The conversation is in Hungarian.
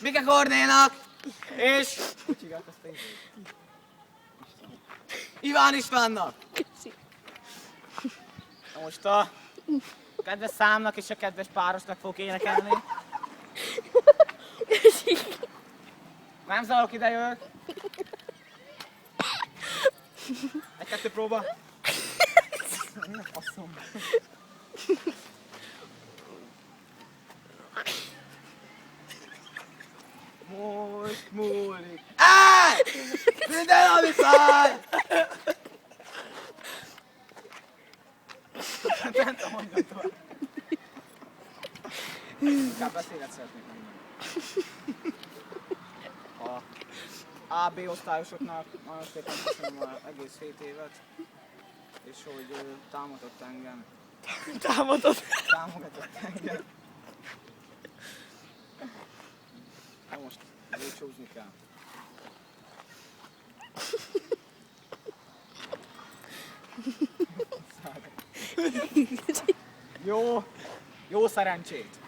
Mike Kornénak, és Iván Istvánnak. Na most a kedves számnak és a kedves párosnak fogok énekelni. Nem zavarok, ide jövök. Egy-kettő próba. Ne faszom. Most múlik. Minden, ami fáj! Nem tudom, mondjam tovább. Inkább beszélet szeretnék mondani. A A-B osztályosoknak nagyon szépen köszönöm az egész 7 évet, és hogy támogatott engem. Támogatott engem. Na most búcsúzni kell. Jó szerencsét!